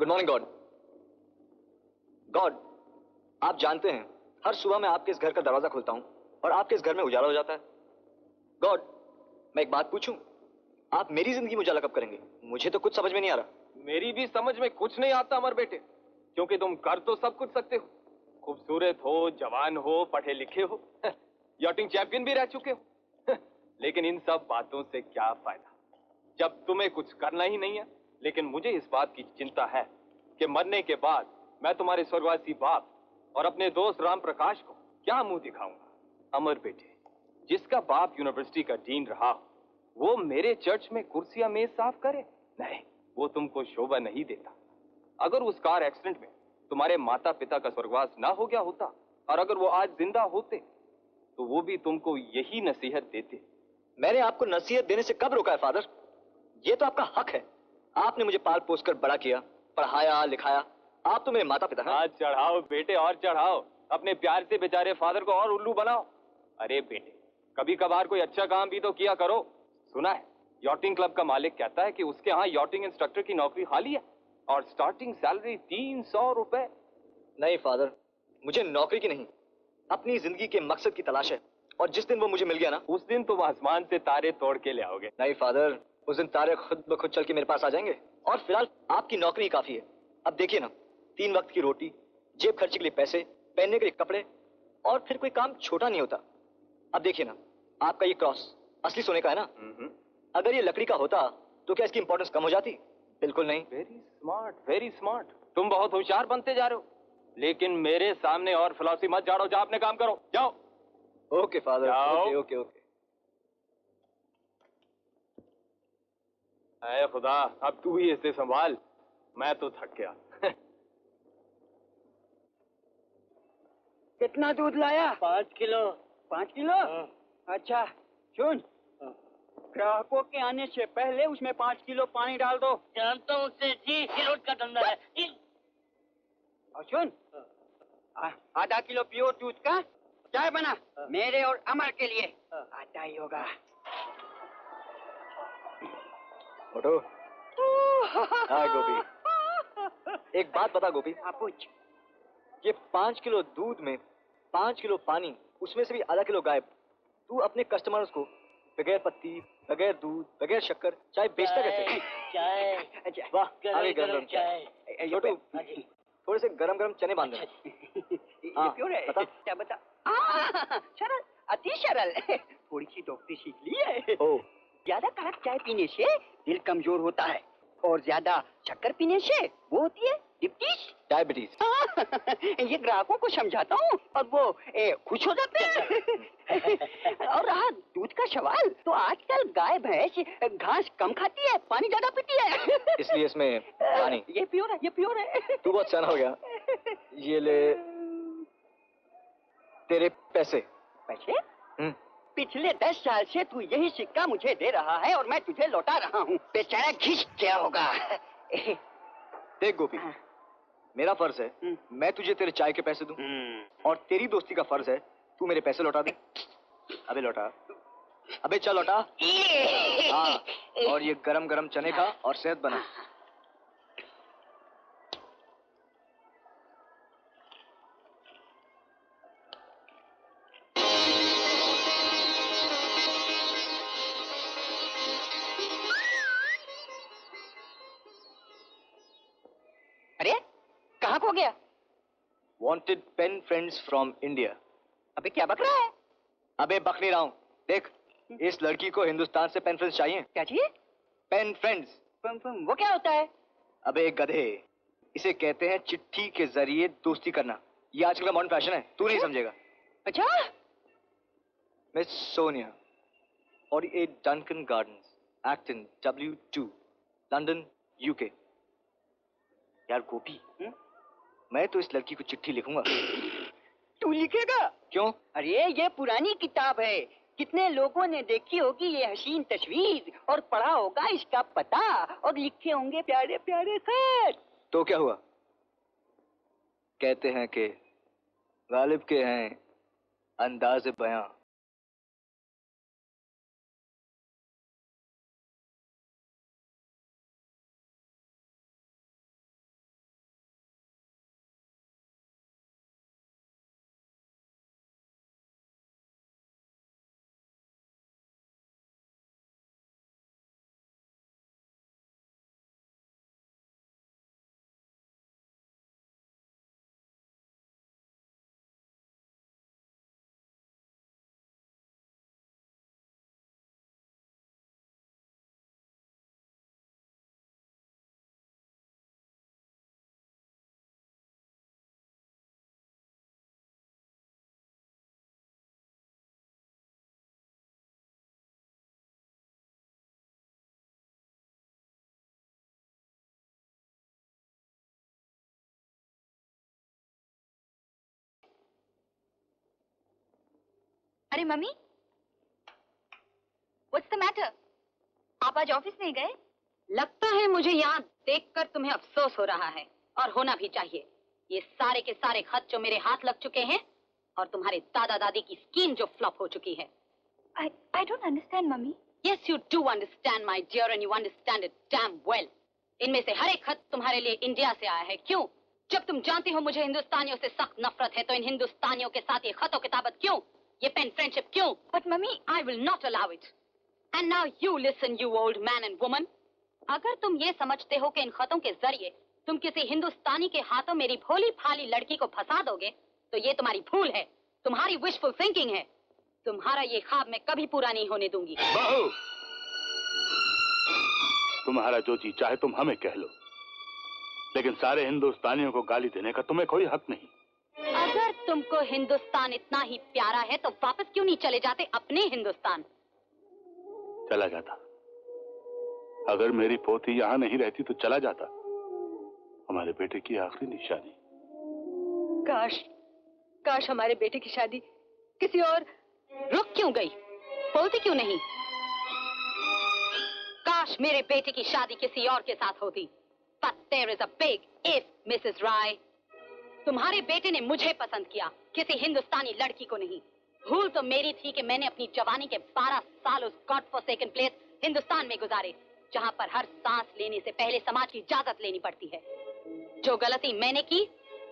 Good morning God. God, आप जानते हैं हर सुबह मैं आपके इस घर का दरवाजा खोलता हूं और आपके इस घर में उजाला हो जाता है। गॉड, मैं एक बात पूछूं, आप मेरी जिंदगी में उजाला कब करेंगे? मुझे तो कुछ समझ में नहीं आ रहा। मेरी भी समझ में कुछ नहीं आता अमर बेटे, क्योंकि तुम कर तो सब कुछ सकते हो, खूबसूरत हो, जवान हो, पढ़े लिखे हो, यॉटिंग चैंपियन भी रह चुके हो, लेकिन इन सब बातों से क्या फायदा जब तुम्हें कुछ करना ही नहीं है। लेकिन मुझे इस बात की चिंता है कि मरने के बाद मैं तुम्हारे स्वर्गवासी बाप और अपने दोस्त राम प्रकाश को क्या मुंह दिखाऊंगा। अमर बेटे, जिसका बाप यूनिवर्सिटी का डीन रहा वो मेरे चर्च में कुर्सियां मेज साफ करे? नहीं, वो तुमको शोभा नहीं देता। अगर उस कार एक्सीडेंट में तुम्हारे माता पिता का स्वर्गवास ना हो गया होता और अगर वो आज जिंदा होते तो वो भी तुमको यही नसीहत देते। मैंने आपको नसीहत देने से कब रोका है फादर? ये तो आपका हक है। आपने मुझे पाल पोस कर बड़ा किया, पढ़ाया लिखाया। आप तो मेरे माता पिता हैं। हाँ, चढ़ाओ बेटे और चढ़ाओ, अपने प्यार से बेचारे फादर को और उल्लू बनाओ। अरे बेटे, कभी कभार कोई अच्छा काम भी तो किया करो। सुना है यॉटिंग क्लब का मालिक कहता है कि उसके यहाँ यॉटिंग इंस्ट्रक्टर की नौकरी खाली है और स्टार्टिंग सैलरी 300 रुपए। नहीं फादर, मुझे नौकरी की नहीं, अपनी जिंदगी के मकसद की तलाश है। और जिस दिन वो मुझे मिल गया ना, उस दिन तुम आसमान से तारे तोड़ के ले आओगे। नहीं फादर, उस दिन तारे खुद ब खुद चल के मेरे पास आ जाएंगे। और फिलहाल आपकी नौकरी काफी है। अब देखिए ना, 3 वक्त की रोटी, जेब खर्चे के लिए पैसे, पहनने के लिए कपड़े, और फिर कोई काम छोटा नहीं होता। अब देखिए ना, आपका ये क्रॉस असली सोने का है ना? अगर ये लकड़ी का होता तो क्या इसकी इंपॉर्टेंस कम हो जाती? बिल्कुल नहीं। Very smart, very smart. तुम बहुत होशियार बनते जा रहे हो, लेकिन मेरे सामने और फिलॉसफी मत झाड़ो। जाओ अपने काम करो, जाओ। Okay father, okay okay okay. ऐ खुदा, अब तू ही इसे संभाल, मैं तो थक गया। कितना दूध लाया? 5 किलो। 5 किलो? अच्छा सुन, ग्राहकों के आने से पहले उसमें 5 किलो पानी डाल दो। जानता हूँ सेठ जी, रोज का धंधा है। और सुन, आधा किलो प्योर दूध का चाय बना, मेरे और अमर के लिए। आधा ही होगा। उठो। हाँ गोपी, एक बात बता गोपी। हाँ पूछ। ये 5 किलो दूध में 5 किलो पानी, उसमें से भी आधा किलो गायब। तू अपने कस्टमर्स को बगैर पत्ती, बगैर दूध, बगैर शक्कर चाय बेचता कैसे? चाय। वाह, आगे गरम चाय। छोटू, थोड़े से गरम गरम चने बांध देना। ये क्यों रे? बता। क्या बता? सरल, अति सरल। थोड़ी सी डॉक्टरी सीख ली है। ओ, ज्यादा कड़क चाय पीने से दिल कमजोर होता है और ज्यादा शक्कर पीने से वो होती है डायबिटीज। ये ग्राहकों को समझाता हूँ और वो खुश हो जाते हैं। और रहा दूध का सवाल, तो आजकल गाय भैंस घास कम खाती है, पानी ज्यादा पीती है। इसलिए इसमें पानी। ये प्योर है, ये प्योर है। तू बहुत सयाना हो गया। ये ले तेरे पैसे। पैसे? पिछले 10 साल से तू यही सिक्का मुझे दे रहा है और मैं तुझे लौटा रहा हूँ। बेचारा घिस क्या होगा? देख गोपी, मेरा फर्ज है मैं तुझे तेरे चाय के पैसे दूं, और तेरी दोस्ती का फर्ज है तू मेरे पैसे लौटा दे। अबे लौटा, अबे चल लौटा। हाँ, और ये गरम गरम चने खा और सेहत बना। अरे कहाँ खो गया? Wanted pen friends from India। अबे क्या बक रहा है? अबे बक नहीं रहा हूँ। देख, इस लड़की को हिंदुस्तान से पेन फ्रेंड्स चाहिए। क्या चाहिए? Pen friends. वो क्या होता है? अबे गधे, इसे कहते हैं चिट्ठी के जरिए दोस्ती करना। ये आजकल का मॉडर्न फैशन है, तू नहीं समझेगा। अच्छा? Miss Sonia, 48 Duncan Gardens, Acton W2, London UK। यार गोपी, मैं तो इस लड़की को चिट्ठी लिखूंगा। तू लिखेगा? क्यों? अरे ये पुरानी किताब है, कितने लोगों ने देखी होगी ये हसीन तस्वीर और पढ़ा होगा इसका पता और लिखे होंगे प्यारे प्यारे खत। तो क्या हुआ? कहते हैं कि गालिब के हैं अंदाज़े बयां। अरे मम्मी, व्हाट्स द मैटर? आप आज ऑफिस नहीं गए? लगता है मुझे यहाँ देखकर तुम्हें अफसोस हो रहा है, और होना भी चाहिए। ये सारे के सारे खत जो मेरे हाथ लग चुके हैं, और तुम्हारे दादा दादी की स्कीम जो फ्लॉप हो चुकी है। I don't understand, mummy. Yes, you do understand, my dear, and you understand it damn well. इनमें से हर एक खत तुम्हारे लिए इंडिया से आया है। क्यों? जब तुम जानती हो मुझे हिंदुस्तानियों से सख्त नफरत है, तो इन हिंदुस्तानियों के साथ ये खतों किताबत क्यों? ये पेन फ्रेंडशिप क्यों? But mummy, I will not allow it. And now you listen, you old man and woman. अगर तुम ये समझते हो कि इन खतों के जरिए तुम किसी हिंदुस्तानी के हाथों मेरी भोली भाली लड़की को फंसा दोगे, तो ये तुम्हारी भूल है, तुम्हारी विशफुल थिंकिंग है। तुम्हारा ये ख्वाब मैं कभी पूरा नहीं होने दूंगी। बहू, तुम्हारा जो जी चाहे तुम हमें कह लो, लेकिन सारे हिंदुस्तानियों को गाली देने का तुम्हें कोई हक नहीं। अगर तुमको हिंदुस्तान इतना ही प्यारा है तो वापस क्यों नहीं चले जाते अपने हिंदुस्तान? चला जाता। अगर मेरी पोती यहाँ नहीं रहती तो चला जाता। हमारे बेटे की आखिरी निशानी। काश हमारे बेटे की शादी किसी और। रुक क्यों गई? बोलती क्यों नहीं? काश मेरे बेटे की शादी किसी और के साथ होती। But there is a big if, Mrs. Rai. तुम्हारे बेटे ने मुझे पसंद किया, किसी हिंदुस्तानी लड़की को नहीं। भूल तो मेरी थी कि मैंने अपनी जवानी के 12 साल उस गॉड फॉरसेकन प्लेस हिंदुस्तान में गुजारे, जहां पर हर सांस लेने से पहले समाज की इजाजत लेनी पड़ती है। जो गलती मैंने की,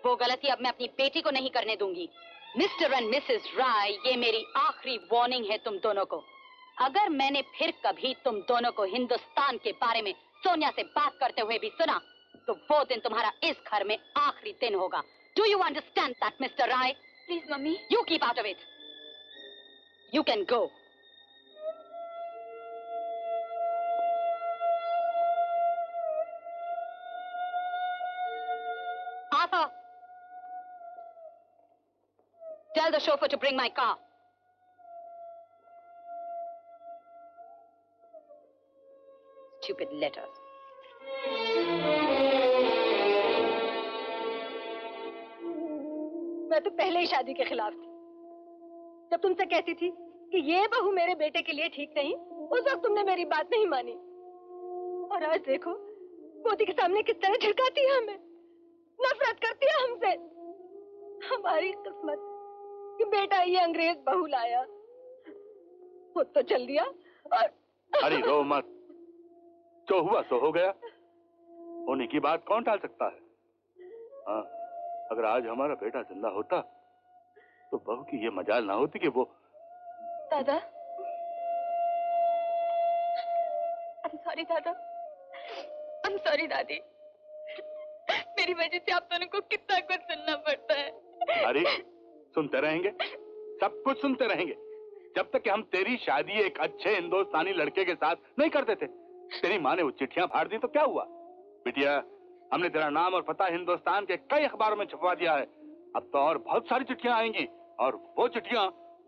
वो गलती अब मैं अपनी बेटी को नहीं करने दूंगी। मिस्टर एंड मिसेस राय, ये मेरी आखिरी वार्निंग है तुम दोनों को। अगर मैंने फिर कभी तुम दोनों को हिंदुस्तान के बारे में सोनिया से बात करते हुए भी सुना, तो वो दिन तुम्हारा इस घर में आखिरी दिन होगा। Do you understand that, Mr. Rai? Please, mummy. You keep out of it. You can go. Arthur, tell the chauffeur to bring my car. Stupid letters. मैं तो पहले ही शादी के खिलाफ थी। जब तुमसे कहती थी कि ये बहू मेरे बेटे के लिए ठीक नहीं, उस वक्त तुमने मेरी बात नहीं मानी। और आज देखो, पोती के सामने किस तरह झिड़काती है हमें, नफरत करती है हमसे। हमारी किस्मत कि बेटा ये अंग्रेज बहू लाया। खुद तो चल दिया और अरे रो मत, जो हुआ सो हो गया। होने की बात कौन टाल सकता है? हाँ, अगर आज हमारा बेटा जिंदा होता तो बहू की ये मजाल ना होती कि वो। दादा, I'm sorry दादा, I'm sorry दादी। मेरी वजह से आप दोनों को कितना कुछ सुनना पड़ता है। अरे सुनते रहेंगे, सब कुछ सुनते रहेंगे, जब तक कि हम तेरी शादी एक अच्छे हिंदुस्तानी लड़के के साथ नहीं करते थे। तेरी माँ ने वो चिट्ठियां फाड़ दी तो क्या हुआ? बिटिया, हमने तेरा नाम और पता हिंदुस्तान के कई अखबारों में छपवा दिया है। अब तो और बहुत सारी चिट्ठियां आएंगी, और वो चिट्ठियां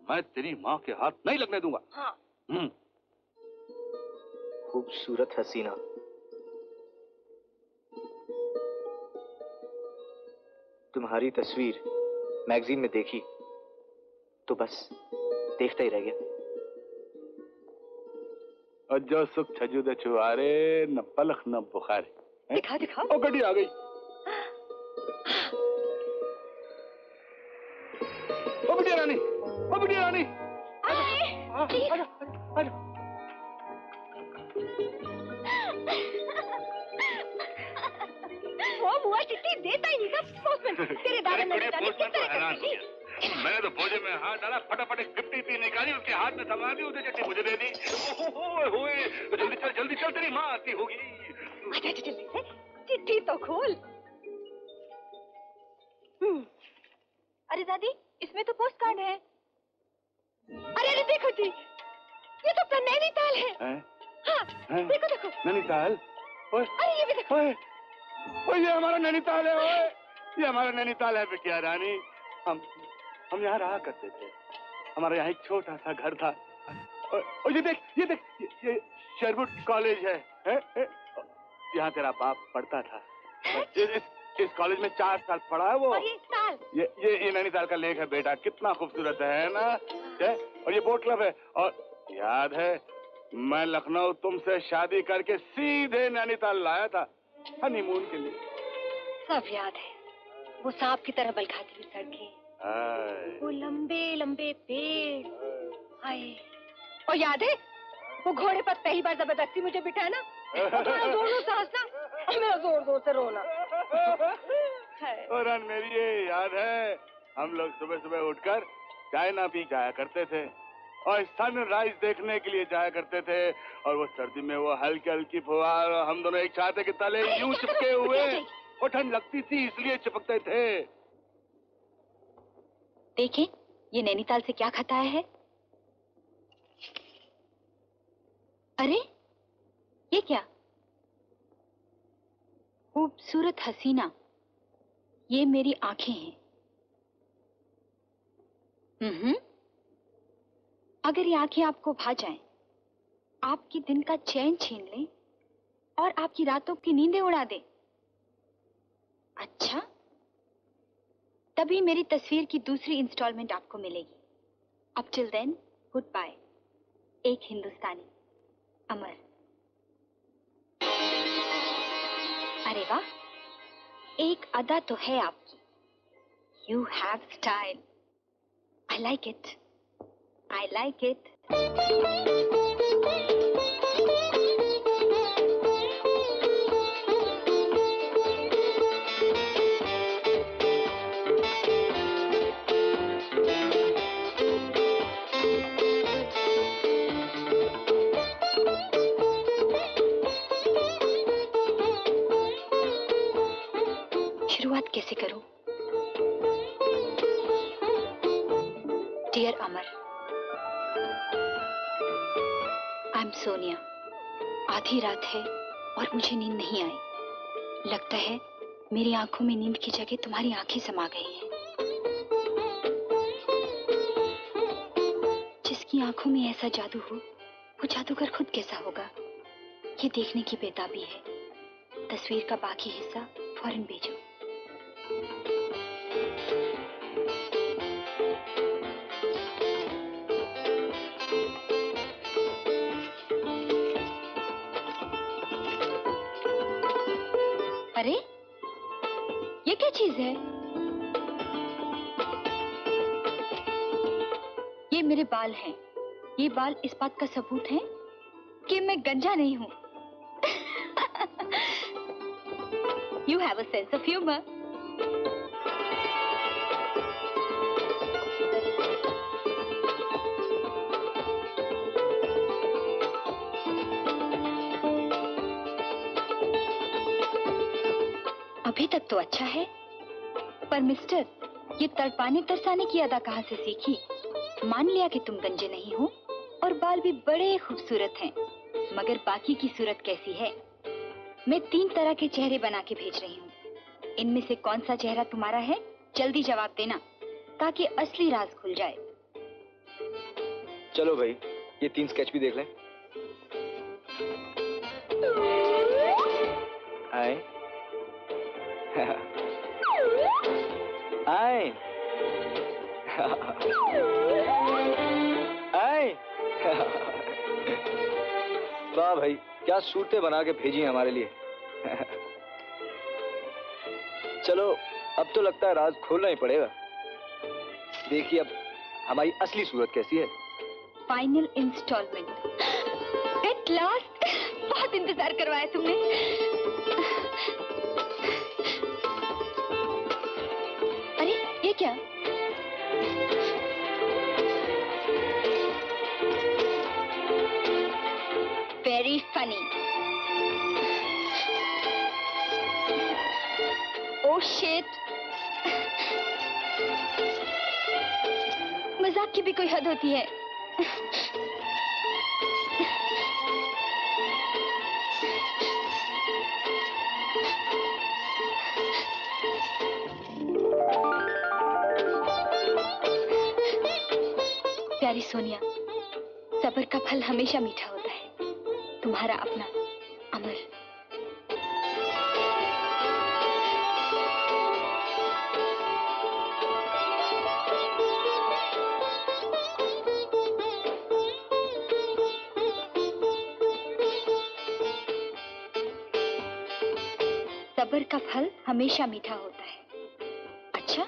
मैं तेरी माँ के हाथ नहीं लगने दूंगा। हाँ। खूबसूरत हसीना, तुम्हारी तस्वीर मैगजीन में देखी तो बस देखता ही रह गया। और जो सुख छजू दे छुआरे, न पलख न बुखारे। दिखा दिखा। ओ गड्डी आ गई। ओ बिटिया रानी, ओ बिटिया रानी। आजा, आजा। वो मुआ चिट्ठी देता ही नहीं था पोस्टमैन। तेरे दादा ने पोस्टमैन तो हैरान हो गया। मैंने तो भोजे में हाथ डाला, फटाफट एक 50p निकाली, उसके हाथ में थमा दी, उसे चिट्ठी मुझे दे दी। तो जल्दी चल, तेरी माँ आती होगी। अच्छा जल्दी से चिट्ठी तो खोल। अरे दादी, इसमें तो पोस्ट कार्ड है। अरे अरे देखो जी, ये तो अपना नैनीताल है। हाँ, देखो देखो। नैनीताल? अरे ये भी देखो। ओए, ये हमारा नैनीताल है। ओए, ये हमारा नैनीताल है बिटिया रानी। हम यहाँ रहा करते थे। हमारा यहाँ एक छोटा सा घर था। और ये देख, ये शेरवुड कॉलेज है? यहाँ तेरा बाप पढ़ता था। इस कॉलेज में 4 साल पढ़ा है वो। और ये साल ये नैनीताल का लेक है बेटा, कितना खूबसूरत है ना? और ये बोट क्लब है। और याद है मैं लखनऊ तुमसे शादी करके सीधे नैनीताल लाया था हनीमून के लिए। सब याद है, वो सांप की तरह बल खाती हुई सड़कें, वो लंबे लंबे पेड़, हाय। और याद है वो घोड़े पर पहली बार जबरदस्ती मुझे बिठाना, और मेरा जोरों से हंसना और मेरा जोर जोर से रोना। और मेरी ये याद है हम लोग सुबह सुबह उठकर चाय ना पी जाया करते थे और सनराइज देखने के लिए जाया करते थे। और वो सर्दी में वो हल्की हल्की फुहार, हम दोनों एक छाते के तले यूं चिपके हुए, और ठंड लगती थी इसलिए चिपकते थे। देखें ये नैनीताल से क्या खताया है। अरे ये क्या? खूबसूरत हसीना, ये मेरी आंखें हैं। अगर ये आंखें आपको भा जाएं, आपकी दिन का चैन छीन लें और आपकी रातों की नींदें उड़ा दें, अच्छा तभी मेरी तस्वीर की दूसरी इंस्टॉलमेंट आपको मिलेगी। अब टिल देन गुड बाय। एक हिंदुस्तानी, अमर। अरे वाह, एक अदा तो है आपकी। You have style. I like it, I like it. शुरुआत कैसे करूं? Dear Amar, I am Sonia. आधी रात है और मुझे नींद नहीं आई। लगता है मेरी आंखों में नींद की जगह तुम्हारी आंखें समा गई हैं। जिसकी आंखों में ऐसा जादू हो, वो जादूगर खुद कैसा होगा, ये देखने की बेताबी है। तस्वीर का बाकी हिस्सा फौरन भेजो। अरे ये क्या चीज है? ये मेरे बाल हैं। ये बाल इस बात का सबूत है कि मैं गंजा नहीं हूं। You have a sense of humor. अभी तक तो अच्छा है, पर मिस्टर, ये तड़पाने तरसाने की अदा कहाँ से सीखी? मान लिया कि तुम गंजे नहीं हो और बाल भी बड़े खूबसूरत हैं, मगर बाकी की सूरत कैसी है? मैं 3 तरह के चेहरे बना के भेज रही हूँ। इनमें से कौन सा चेहरा तुम्हारा है? जल्दी जवाब देना ताकि असली राज खुल जाए। चलो भाई, ये 3 स्केच भी देख लें। आए आए आए। वाह भाई, क्या सूरतें बना के भेजी हैं हमारे लिए। चलो अब तो लगता है राज खोलना ही पड़ेगा। देखिए अब हमारी असली सूरत कैसी है। Final instalment at last. बहुत इंतजार करवाया तुमने। अरे ये क्या? Very funny. ओह शिट, मजाक की भी कोई हद होती है। प्यारी सोनिया, सब्र का फल हमेशा मीठा होता है। तुम्हारा अपना अमर। सब्र का फल हमेशा मीठा होता है। अच्छा,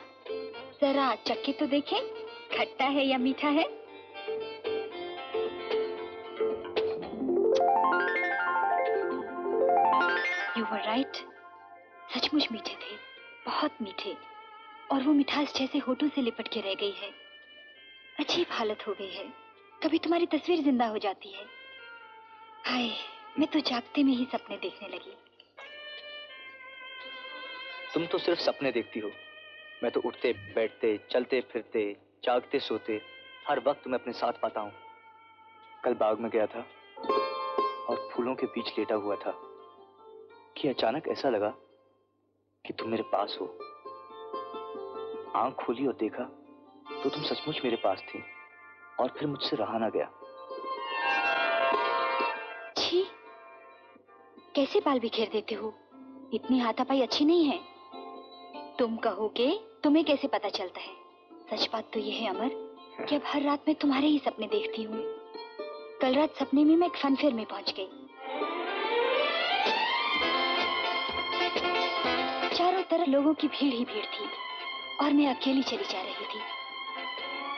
जरा चख के तो देखें, खट्टा है या मीठा है। You were right. सचमुच मीठे थे, बहुत मीठे, और वो मिठास जैसे होठों से लिपट के रह गई है। अजीब हालत हो गई है, कभी तुम्हारी तस्वीर जिंदा हो जाती है। हाय, मैं तो जागते में ही सपने देखने लगी। तुम तो सिर्फ सपने देखती हो, मैं तो उठते बैठते, चलते फिरते, जागते सोते हर वक्त तुम्हें अपने साथ पाता हूँ। कल बाग में गया था और फूलों के बीच लेटा हुआ था कि अचानक ऐसा लगा कि तुम मेरे पास हो। आंख खोली और देखा तो तुम सचमुच मेरे पास थी और फिर मुझसे रहा ना गया। छी, कैसे बाल बिखेर देते हो? इतनी हाथापाई अच्छी नहीं है। तुम कहोगे तुम्हें कैसे पता चलता है? सच बात तो यह है अमर कि अब हर रात मैं तुम्हारे ही सपने देखती हूँ। कल रात सपने में मैं एक फन फेयर में पहुंच गई। चारों तरफ लोगों की भीड़ ही भीड़ थी और मैं अकेली चली जा रही थी।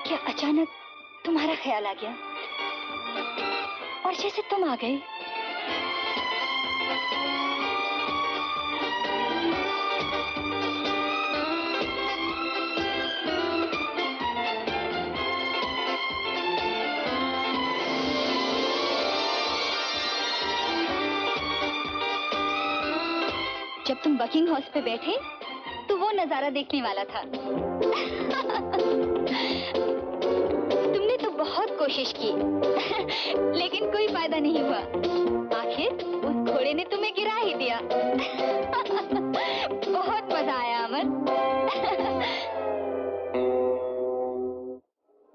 क्या अचानक तुम्हारा ख्याल आ गया और जैसे तुम आ गए। जब तुम बकिंग हाउस पे बैठे तो वो नजारा देखने वाला था। तुमने तो बहुत कोशिश की लेकिन कोई फायदा नहीं हुआ। आखिर उस घोड़े ने तुम्हें गिरा ही दिया। बहुत मजा आया अमर।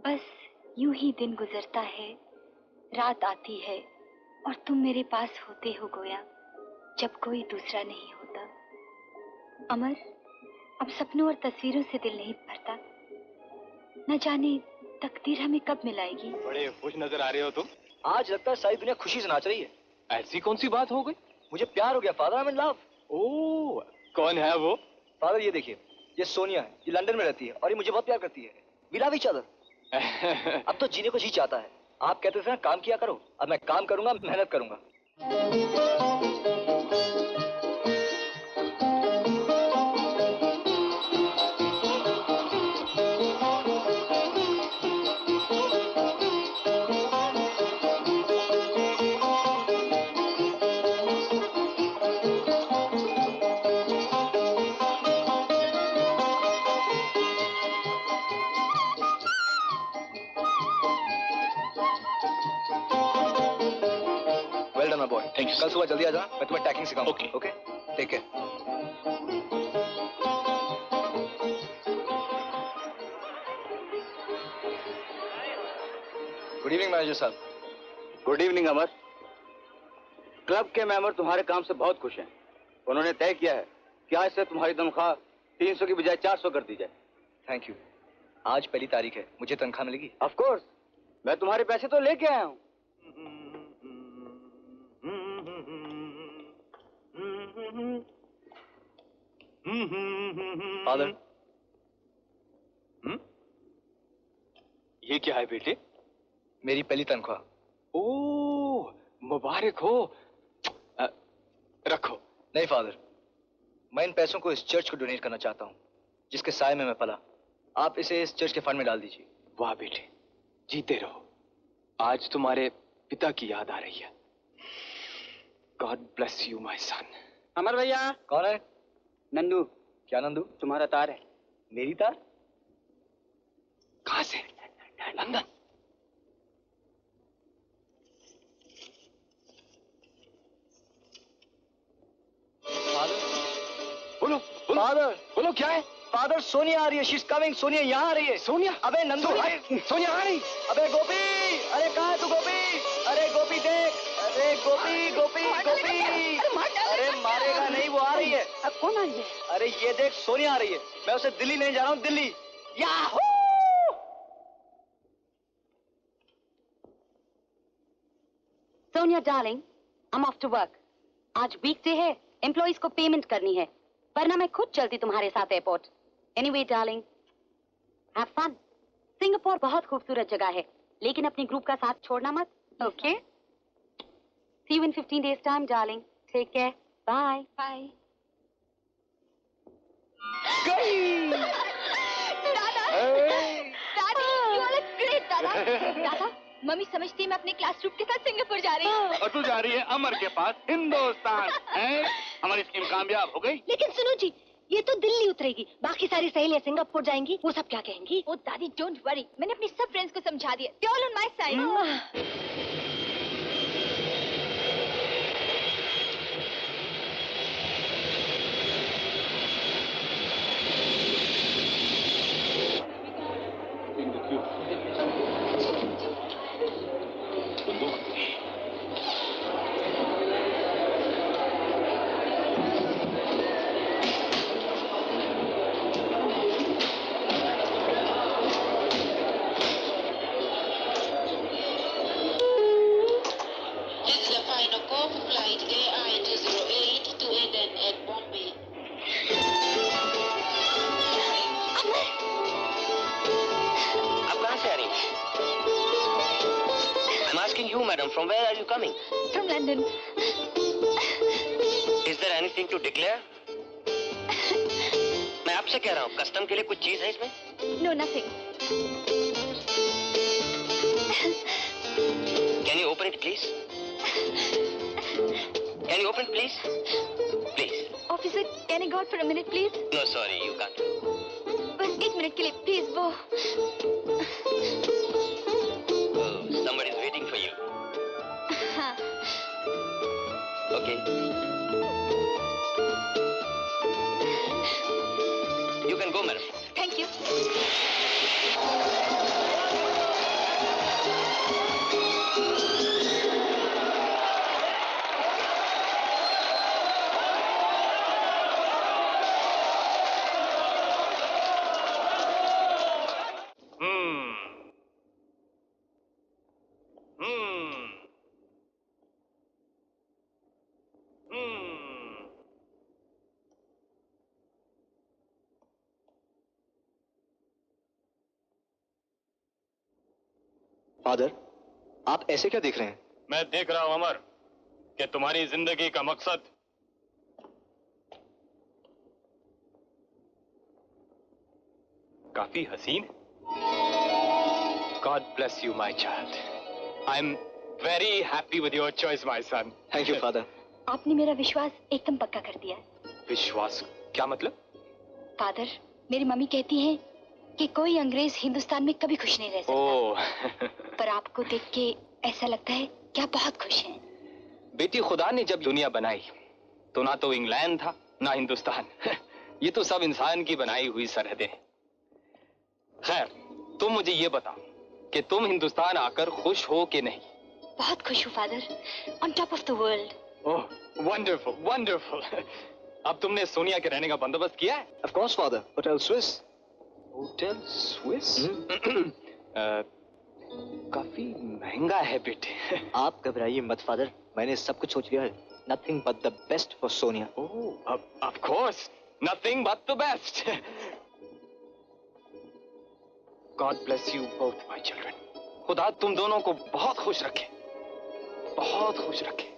बस यूं ही दिन गुजरता है, रात आती है और तुम मेरे पास होते हो गोया जब कोई दूसरा नहीं होता। अमर, अब सपनों और तस्वीरों से दिल नहीं भरता। न जाने तकदीर हमें कब मिलाएगी। बड़े खुश नजर आ रहे हो तुम। आज लगता है सारी दुनिया खुशी से नाच रही है। ऐसी कौन सी बात हो गई? मुझे प्यार हो गया father, I am in love. Oh, कौन है वो? फादर ये देखिए, ये सोनिया है, ये लंदन में रहती है और ये मुझे बहुत प्यार करती है। We love each other. अब तो जीने को जी चाहता है। आप कहते थे ना काम किया करो, अब मैं काम करूंगा, मेहनत करूंगा। Well done my boy, thank you. कल सुबह जल्दी आ जाना, मैं तुम्हें टैकिंग सिखाऊंगा। Okay okay, take care. Good evening manager साहब। Good evening Amar. क्लब के मेंबर तुम्हारे काम से बहुत खुश हैं। उन्होंने तय किया है कि आज से तुम्हारी तनख्वाह 300 की बजाय 400 कर दी जाए। Thank you. आज पहली तारीख है, मुझे तनख्वाह मिलेगी? ऑफ कोर्स, मैं तुम्हारे पैसे तो लेके आया हूँ। फादर, ये क्या है बेटे? मेरी पहली तनख्वाह। ओह, मुबारक हो। रखो। नहीं फादर, मैं इन पैसों को इस चर्च को डोनेट करना चाहता हूँ जिसके साए में मैं पला। आप इसे इस चर्च के फंड में डाल दीजिए। वाह बेटे, जीते रहो। आज तुम्हारे पिता की याद आ रही है। God bless you my son. Amar भैया। कौन है? नंदू। क्या नंदू? तुम्हारा तार है। मेरी तार? कहां से? लंदन। फादर, बोलो बोलो। फादर, बोलो क्या है? फादर, सोनिया आ रही है। She is coming. सोनिया यहाँ आ रही है। सोनिया? अबे नंदू, सोनिया आ रही। अबे गोपी, अरे कहाँ है तू गोपी? अरे गोपी देख, अरे गोपी गोपी गोपी। अरे मारेगा नहीं, वो आ रही है। अब कौन आ रही है? अरे ये देख, सोनिया आ रही है। मैं उसे दिल्ली नहीं जा रहा हूँ, Delhi. Yahoo! Sonia, darling, I'm off to work. आज वीकडे है, एम्प्लॉइज को पेमेंट करनी है, वरना मैं खुद चलती तुम्हारे साथ airport. Anyway darling, have fun. Singapore बहुत खूबसूरत जगह है, लेकिन अपने ग्रुप का साथ छोड़ना मत, okay? See you in 15 days time, darling. Take care. Bye. Bye. दादा, दादी, you all are great, दादा। दादा, मम्मी समझती है मैं अपने क्लास ग्रुप के साथ सिंगापुर जा रही हूँ। और तू जा रही है अमर के पास हिंदुस्तान, हैं? हमारी स्कीम कामयाब हो गई। लेकिन सुनो जी, ये तो दिल्ली उतरेगी, बाकी सारी सहेलियां सिंगापुर जाएंगी, वो सब क्या कहेंगी? ओ दादी, डोंट वरी, मैंने अपने सब फ्रेंड्स को समझा दिया। They're all on my side। It's the final call for flight AI-208 to Eden at Bombay. आप कहाँ से आ रही हैं? I'm asking you, madam, from where are you coming? From London। Is there anything to declare? मैं आपसे कह रहा हूँ, कस्टम के लिए कुछ चीज है इसमें? No, nothing। Can you open it, please? Can you open it, please? Please. Officer, can I go out for a minute, please? No, sorry, you can't. बस 1 मिनट के लिए, प्लीज। वो Oh, somebody is waiting for you. हाँ। Okay. You can go, madam. Thank you। Father, आप ऐसे क्या देख रहे हैं? मैं देख रहा हूं अमर कि तुम्हारी जिंदगी का मकसद काफी हसीन। God bless you, my child. I'm very happy with your choice, my son. Thank you father. आपने मेरा विश्वास एकदम पक्का कर दिया। विश्वास क्या मतलब? फादर, मेरी मम्मी कहती हैं कि कोई अंग्रेज हिंदुस्तान में कभी खुश नहीं रह सकता। ओह। पर आपको देख के ऐसा लगता है कि आप बहुत खुश हैं। बेटी, खुदा ने जब दुनिया बनाई तो ना तो इंग्लैंड था ना हिंदुस्तान। ये तो सब इंसान की बनाई हुई सरहदें हैं। खैर, तुम मुझे ये बताओ कि तुम हिंदुस्तान आकर खुश हो कि नहीं? बहुत खुश हूँ father, on top of the world. Oh, wonderful wonderful. अब तुमने सोनिया के रहने का बंदोबस्त किया है? Of course father, hotel Swiss. Hotel Swiss? काफी महंगा है बेटे। आप घबराइए मत फादर, मैंने सब कुछ सोच लिया है। Nothing but the best for Sonia. Oh, of course, nothing but the best. God bless you both my children. खुदा तुम दोनों को बहुत खुश रखे, बहुत खुश रखे।